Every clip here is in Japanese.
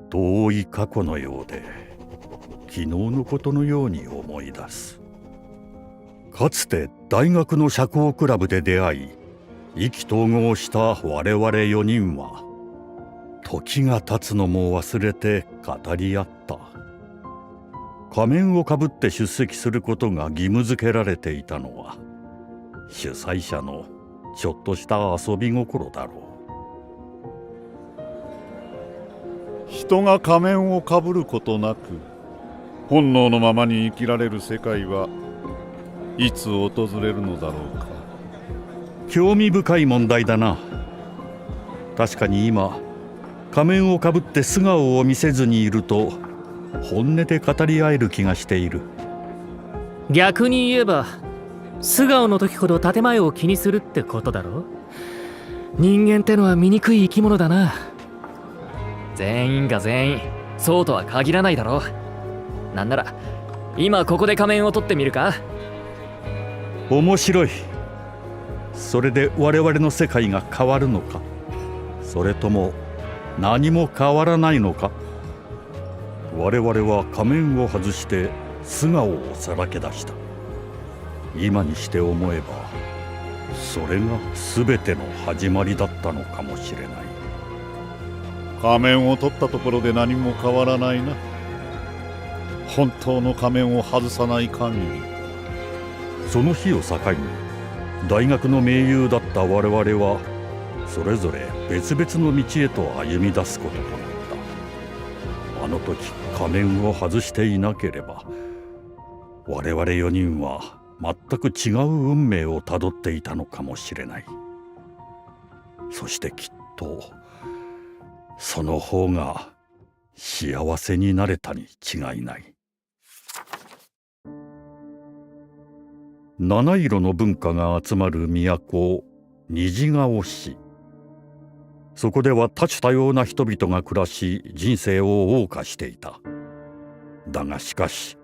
遠い過去のようで昨日のことのように思い出す。かつて大学の社交クラブで出会い意気投合した我々4人は時が経つのも忘れて語り合った。仮面をかぶって出席することが義務付けられていたのは主催者のちょっとした遊び心だろう。人が仮面をかぶることなく本能のままに生きられる世界はいつ訪れるのだろうか。興味深い問題だな。確かに今仮面をかぶって素顔を見せずにいると本音で語り合える気がしている。逆に言えば素顔の時ほど建前を気にするってことだろ。人間ってのは醜い生き物だな。全員が全員そうとは限らないだろ。なんなら今ここで仮面を取ってみるか。面白い。それで我々の世界が変わるのか、それとも何も変わらないのか。我々は仮面を外して素顔をさらけ出した。今にして思えばそれが全ての始まりだったのかもしれない。仮面を取ったところで何も変わらないな。本当の仮面を外さない限り。その日を境に大学の盟友だった我々はそれぞれ別々の道へと歩み出すこととなった。あの時仮面を外していなければ我々4人は全く違う運命をたどっていたのかもしれない。そしてきっとその方が幸せになれたに違いない。七色の文化が集まる都虹ヶ尾市。そこでは多種多様な人々が暮らし人生を謳歌していた。だがしかし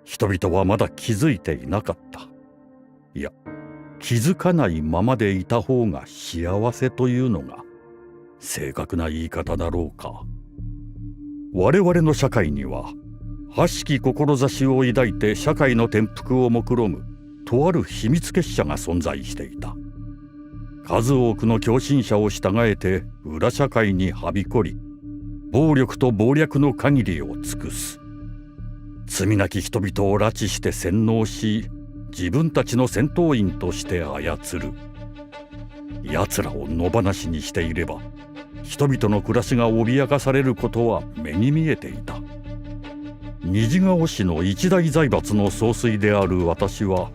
人々はまだ気づいていなかった。いや、気づかないままでいた方が幸せというのが正確な言い方だろうか。我々の社会には悪しき志を抱いて社会の転覆を目論むとある秘密結社が存在していた。数多くの狂信者を従えて裏社会にはびこり暴力と謀略の限りを尽くす。罪なき人々を拉致して洗脳し自分たちの戦闘員として操る。奴らを野放しにしていれば人々の暮らしが脅かされることは目に見えていた。虹ヶ尾市の一大財閥の総帥である私は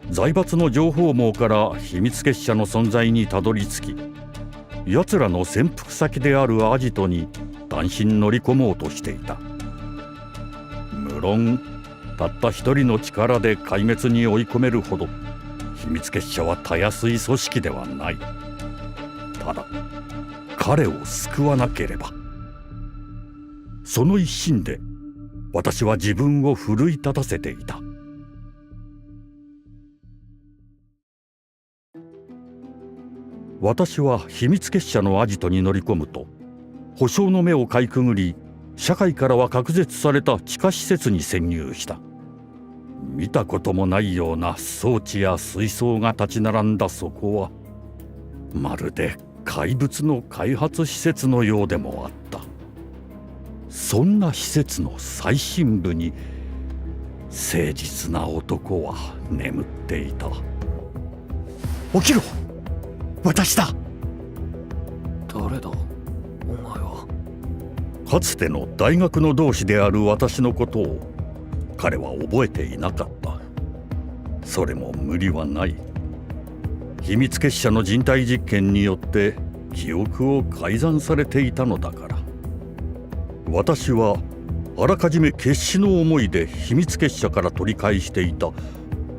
財閥の情報網から秘密結社の存在にたどり着き、奴らの潜伏先であるアジトに単身乗り込もうとしていた。無論たった一人の力で壊滅に追い込めるほど秘密結社はたやすい組織ではない。ただ彼を救わなければ。その一心で私は自分を奮い立たせていた。私は秘密結社のアジトに乗り込むと保証の目をかいくぐり社会からは隔絶された地下施設に潜入した。見たこともないような装置や水槽が立ち並んだそこはまるで怪物の開発施設のようでもあった。そんな施設の最深部に誠実な男は眠っていた。起きろ、私だ。誰だお前は。かつての大学の同志である私のことを彼は覚えていなかった。それも無理はない。秘密結社の人体実験によって記憶を改ざんされていたのだから。私はあらかじめ決死の思いで秘密結社から取り返していた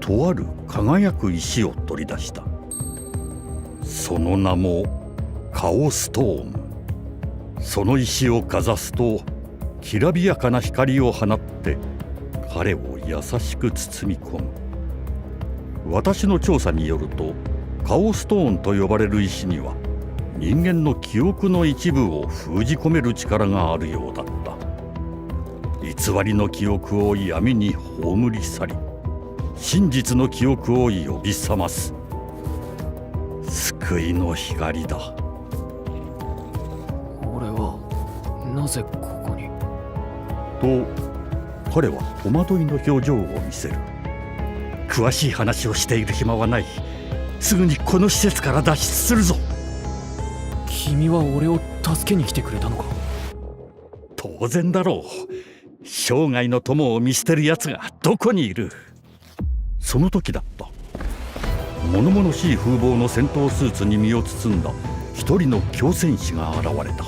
とある輝く石を取り出した。その名もカオストーン。その石をかざすときらびやかな光を放って彼を優しく包み込む。私の調査によるとカオストーンと呼ばれる石には人間の記憶の一部を封じ込める力があるようだった。偽りの記憶を闇に葬り去り、真実の記憶を呼び覚ます。救いの光だ。俺はなぜここに？と彼は戸惑いの表情を見せる。詳しい話をしている暇はない。すぐにこの施設から脱出するぞ。君は俺を助けに来てくれたのか？当然だろう。生涯の友を見捨てる奴がどこにいる。その時だった。物々しい風貌の戦闘スーツに身を包んだ一人の狂戦士が現れた。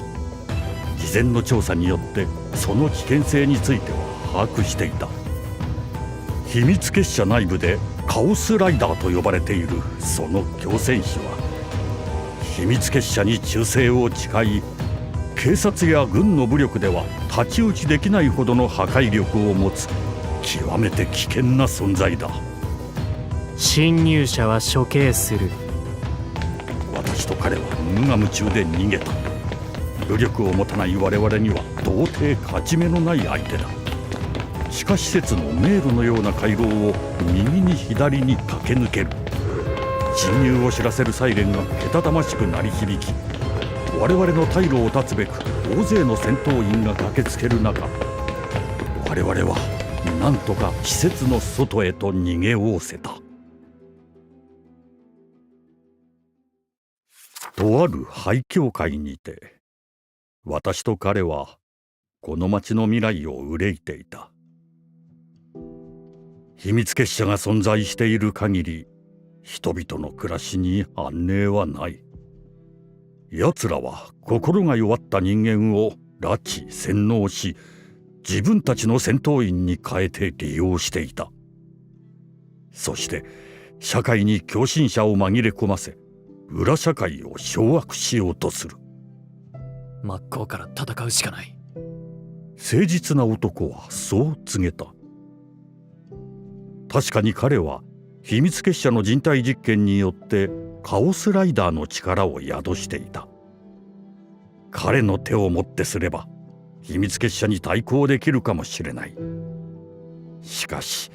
事前の調査によってその危険性については把握していた。秘密結社内部でカオスライダーと呼ばれているその狂戦士は、秘密結社に忠誠を誓い、警察や軍の武力では太刀打ちできないほどの破壊力を持つ極めて危険な存在だ。侵入者は処刑する。私と彼は無我夢中で逃げた。武力を持たない我々には到底勝ち目のない相手だ。地下施設の迷路のような回廊を右に左に駆け抜ける。侵入を知らせるサイレンがけたたましく鳴り響き、我々の退路を断つべく大勢の戦闘員が駆けつける中、我々はなんとか施設の外へと逃げおおせた。とある廃教会にて、私と彼はこの町の未来を憂いていた。秘密結社が存在している限り、人々の暮らしに安寧はない。奴らは心が弱った人間を拉致洗脳し、自分たちの戦闘員に変えて利用していた。そして社会に狂信者を紛れ込ませ、裏社会を掌握しようとする。真っ向から戦うしかない。誠実な男はそう告げた。確かに彼は秘密結社の人体実験によってカオスライダーの力を宿していた。彼の手をもってすれば秘密結社に対抗できるかもしれない。しかし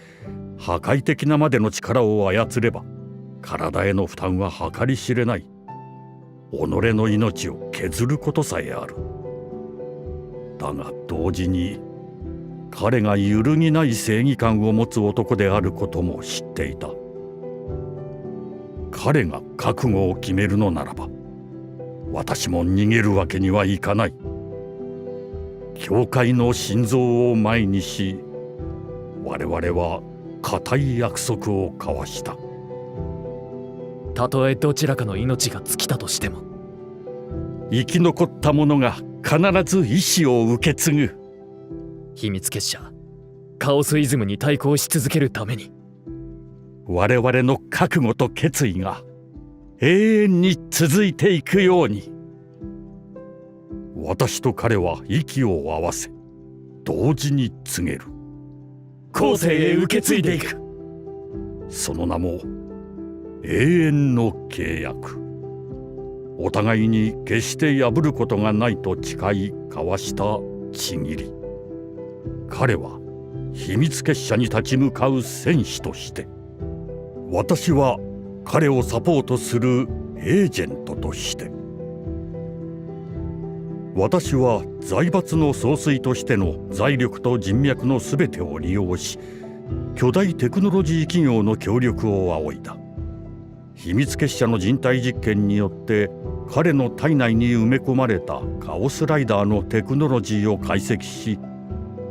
破壊的なまでの力を操れば体への負担は計り知れない。己の命を削ることさえある。だが同時に彼が揺るぎない正義感を持つ男であることも知っていた。彼が覚悟を決めるのならば、私も逃げるわけにはいかない。教会の心臓を前にし、我々は固い約束を交わした。たとえどちらかの命が尽きたとしても、生き残った者が必ず意志を受け継ぐ。秘密結社カオスイズムに対抗し続けるために、我々の覚悟と決意が永遠に続いていくように。私と彼は息を合わせ、同時に告げる。後世へ受け継いでいく。その名も永遠の契約。お互いに決して破ることがないと誓い交わした契り。彼は秘密結社に立ち向かう戦士として、私は彼をサポートするエージェントとして。私は財閥の総帥としての財力と人脈のすべてを利用し、巨大テクノロジー企業の協力を仰いだ。秘密結社の人体実験によって彼の体内に埋め込まれたカオスライダーのテクノロジーを解析し、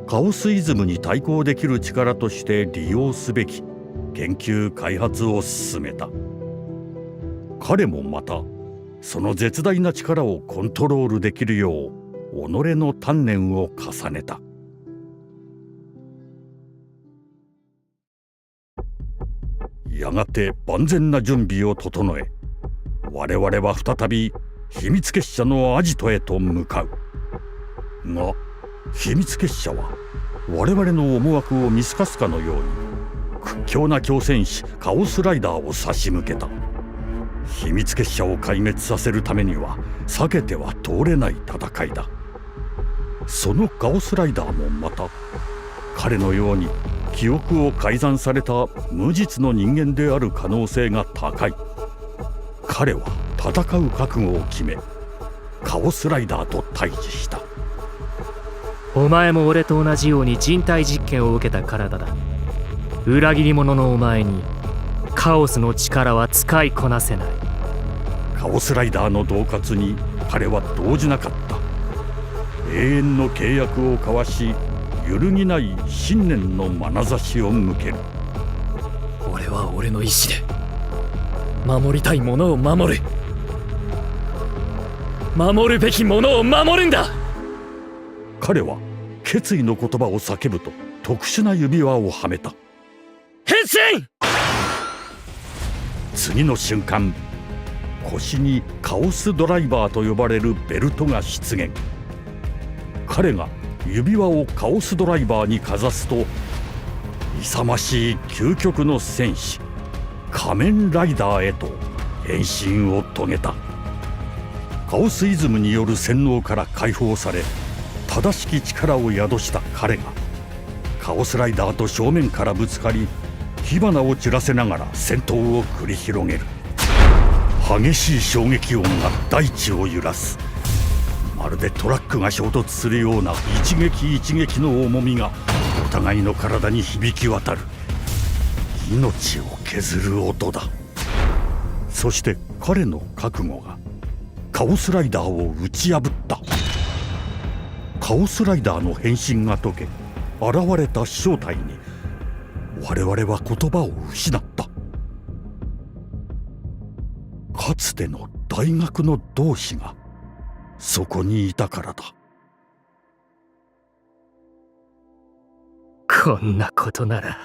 カオスイズムに対抗できる力として利用すべき研究開発を進めた。彼もまたその絶大な力をコントロールできるよう己の鍛錬を重ねた。やがて万全な準備を整え、我々は再び秘密結社のアジトへと向かう。が秘密結社は我々の思惑を見透かすかのように屈強な狂戦士カオスライダーを差し向けた。秘密結社を壊滅させるためには避けては通れない戦いだ。そのカオスライダーもまた彼のように記憶を改ざんされた無実の人間である可能性が高い。彼は戦う覚悟を決めカオスライダーと対峙した。お前も俺と同じように人体実験を受けた体だ。裏切り者のお前にカオスの力は使いこなせない。カオスライダーの恫喝に彼は動じなかった。永遠の契約を交わし、揺るぎない信念の眼差しを向ける。俺は俺の意志で守りたいものを守る。守るべきものを守るんだ。彼は決意の言葉を叫ぶと特殊な指輪をはめた。変身！次の瞬間、腰にカオスドライバーと呼ばれるベルトが出現。彼が指輪をカオスドライバーにかざすと、勇ましい究極の戦士仮面ライダーへと変身を遂げた。カオスイズムによる洗脳から解放され、正しき力を宿した彼がカオスライダーと正面からぶつかり、火花を散らせながら戦闘を繰り広げる。激しい衝撃音が大地を揺らす。まるでトラックが衝突するような一撃一撃の重みがお互いの体に響き渡る。命を削る音だ。そして彼の覚悟がカオスライダーを打ち破った。カオスライダーの変身が解け、現れた正体に我々は言葉を失った。かつての大学の同志がそこにいたからだ。こんなことなら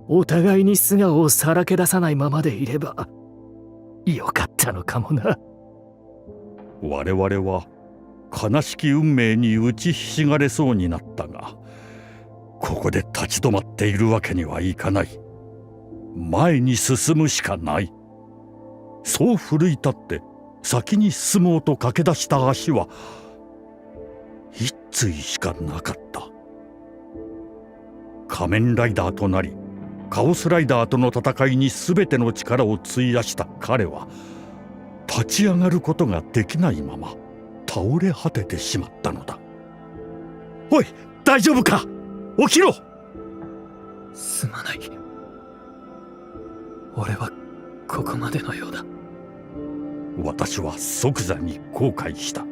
お互いに素顔をさらけ出さないままでいればよかったのかもな。我々は悲しき運命に打ちひしがれそうになったが、ここで立ち止まっているわけにはいかない。前に進むしかない。そう奮い立って先に進もうと駆け出した足は一対しかなかった。仮面ライダーとなり、カオスライダーとの戦いに全ての力を費やした彼は、立ち上がることができないまま倒れ果ててしまったのだ。おい、大丈夫か？起きろ！すまない。俺はここまでのようだ。私は即座に後悔した。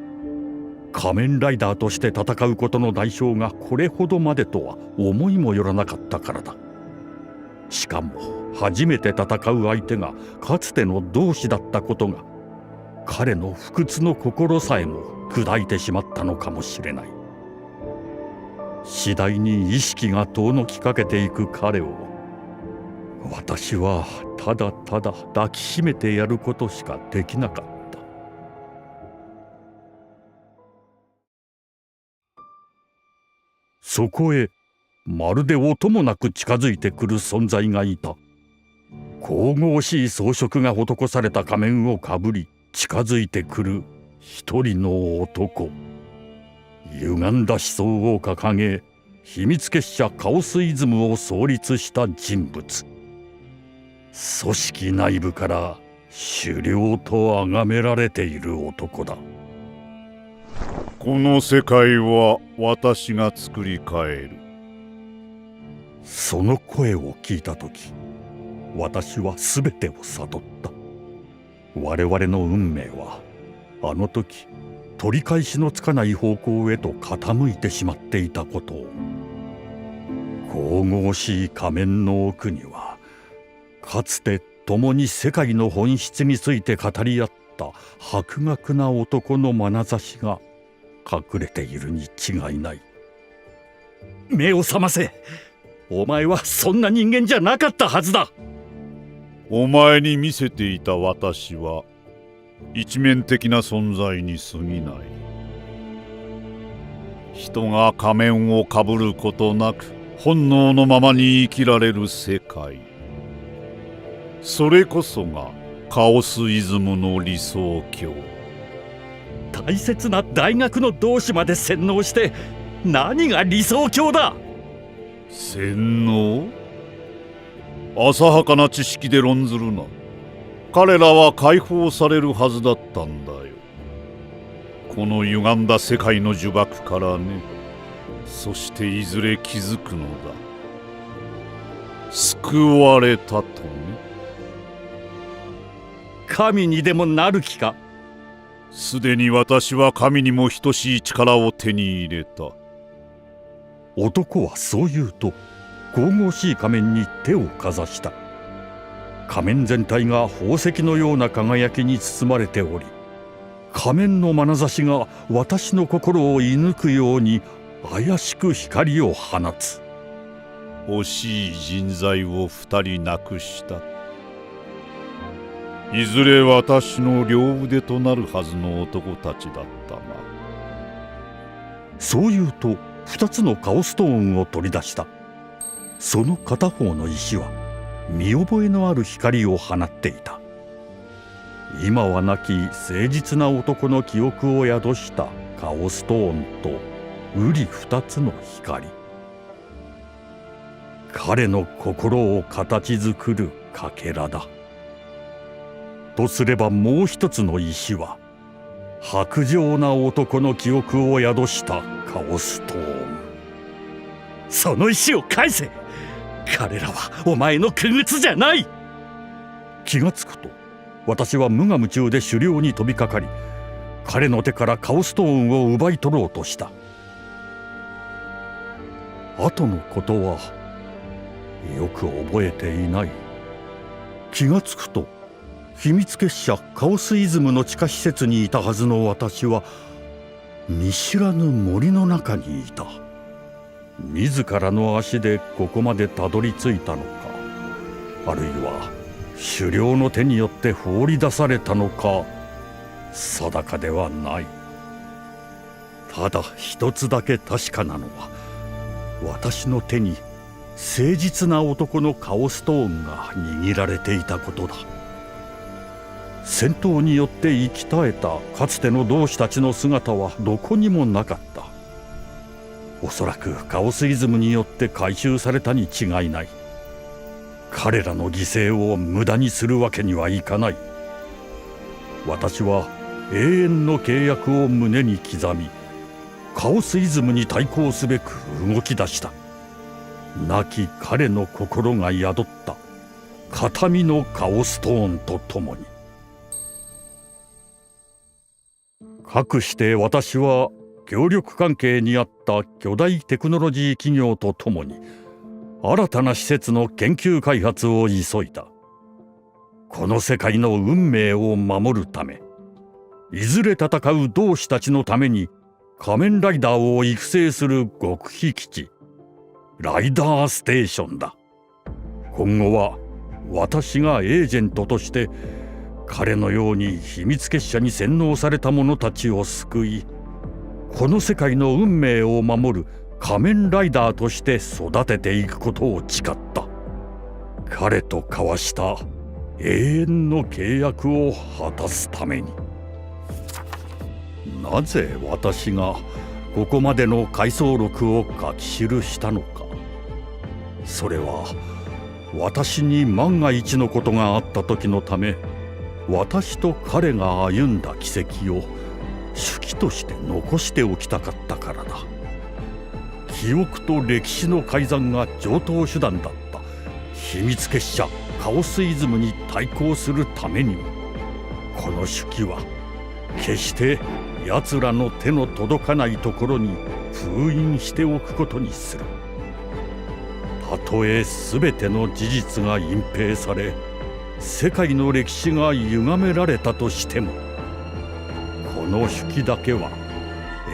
仮面ライダーとして戦うことの代償がこれほどまでとは思いもよらなかったからだ。しかも初めて戦う相手がかつての同志だったことが、彼の不屈の心さえも砕いてしまったのかもしれない。次第に意識が遠のきかけていく彼を、私はただただ抱きしめてやることしかできなかった。そこへまるで音もなく近づいてくる存在がいた。神々しい装飾が施された仮面をかぶり近づいてくる一人の男。歪んだ思想を掲げ、秘密結社カオスイズムを創立した人物。組織内部から首領と崇められている男だ。この世界は私が作り変える。その声を聞いたとき、私はすべてを悟った。我々の運命はあの時取り返しのつかない方向へと傾いてしまっていたことを。神々しい仮面の奥には、かつて共に世界の本質について語り合った博学な男の眼差しが隠れているに違いない。目を覚ませ！お前はそんな人間じゃなかったはずだ。お前に見せていた私は一面的な存在に過ぎない。人が仮面をかぶることなく本能のままに生きられる世界、それこそがカオスイズムの理想郷。大切な大学の同志まで洗脳して何が理想郷だ。洗脳？浅はかな知識で論ずるな。彼らは解放されるはずだったんだよ。この歪んだ世界の呪縛からね。そしていずれ気づくのだ。救われたとね。神にでもなる気か。すでに私は神にも等しい力を手に入れた。男はそう言うと神々しい仮面に手をかざした。仮面全体が宝石のような輝きに包まれており、仮面の眼差しが私の心を射抜くように怪しく光を放つ。惜しい人材を2人亡くした。いずれ私の両腕となるはずの男たちだったな。そう言うと2つのカオストーンを取り出した。その片方の石は見覚えのある光を放っていた。今は亡き誠実な男の記憶を宿したカオストーンと瓜2つの光。彼の心を形作るかけらだ。とすればもう一つの石は薄情な男の記憶を宿したカオストーン。その石を返せ。彼らはお前の傀儡じゃない。気がつくと私は無我夢中で狩猟に飛びかかり、彼の手からカオストーンを奪い取ろうとした。後のことはよく覚えていない。気がつくと秘密結社カオスイズムの地下施設にいたはずの私は見知らぬ森の中にいた。自らの足でここまでたどり着いたのか、あるいは狩猟の手によって放り出されたのか定かではない。ただ一つだけ確かなのは、私の手に誠実な男のカオストーンが握られていたことだ。戦闘によって生き絶えたかつての同志たちの姿はどこにもなかった。おそらくカオスイズムによって回収されたに違いない。彼らの犠牲を無駄にするわけにはいかない。私は永遠の契約を胸に刻み、カオスイズムに対抗すべく動き出した。亡き彼の心が宿った形見のカオストーンとともに。かくして私は協力関係にあった巨大テクノロジー企業とともに新たな施設の研究開発を急いだ。この世界の運命を守るため、いずれ戦う同志たちのために仮面ライダーを育成する極秘基地、ライダーステーションだ。今後は私がエージェントとして彼のように秘密結社に洗脳された者たちを救い、この世界の運命を守る仮面ライダーとして育てていくことを誓った。彼と交わした永遠の契約を果たすために。なぜ私がここまでの回想録を書き記したのか。それは私に万が一のことがあった時のため、私と彼が歩んだ軌跡を手記として残しておきたかったからだ。記憶と歴史の改ざんが常套手段だった秘密結社カオスイズムに対抗するためにも、この手記は決して奴らの手の届かないところに封印しておくことにする。たとえ全ての事実が隠蔽され、世界の歴史が歪められたとしても、この手記だけは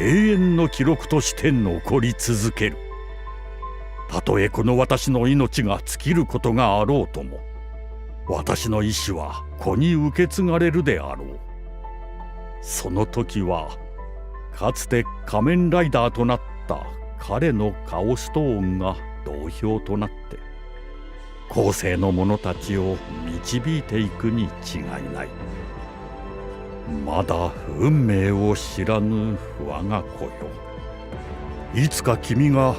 永遠の記録として残り続ける。たとえこの私の命が尽きることがあろうとも、私の意志は子に受け継がれるであろう。その時はかつて仮面ライダーとなった彼のカオストーンが同票となって、後世の者たちを導いていくに違いない。まだ運命を知らぬ我が子よ。いつか君が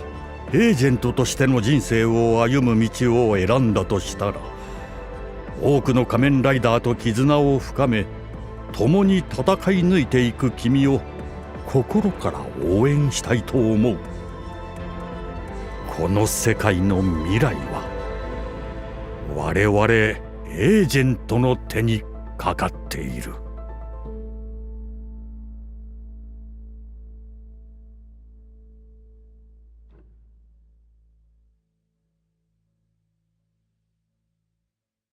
エージェントとしての人生を歩む道を選んだとしたら、多くの仮面ライダーと絆を深め、共に戦い抜いていく君を心から応援したいと思う。この世界の未来は我々エージェントの手にかかっている。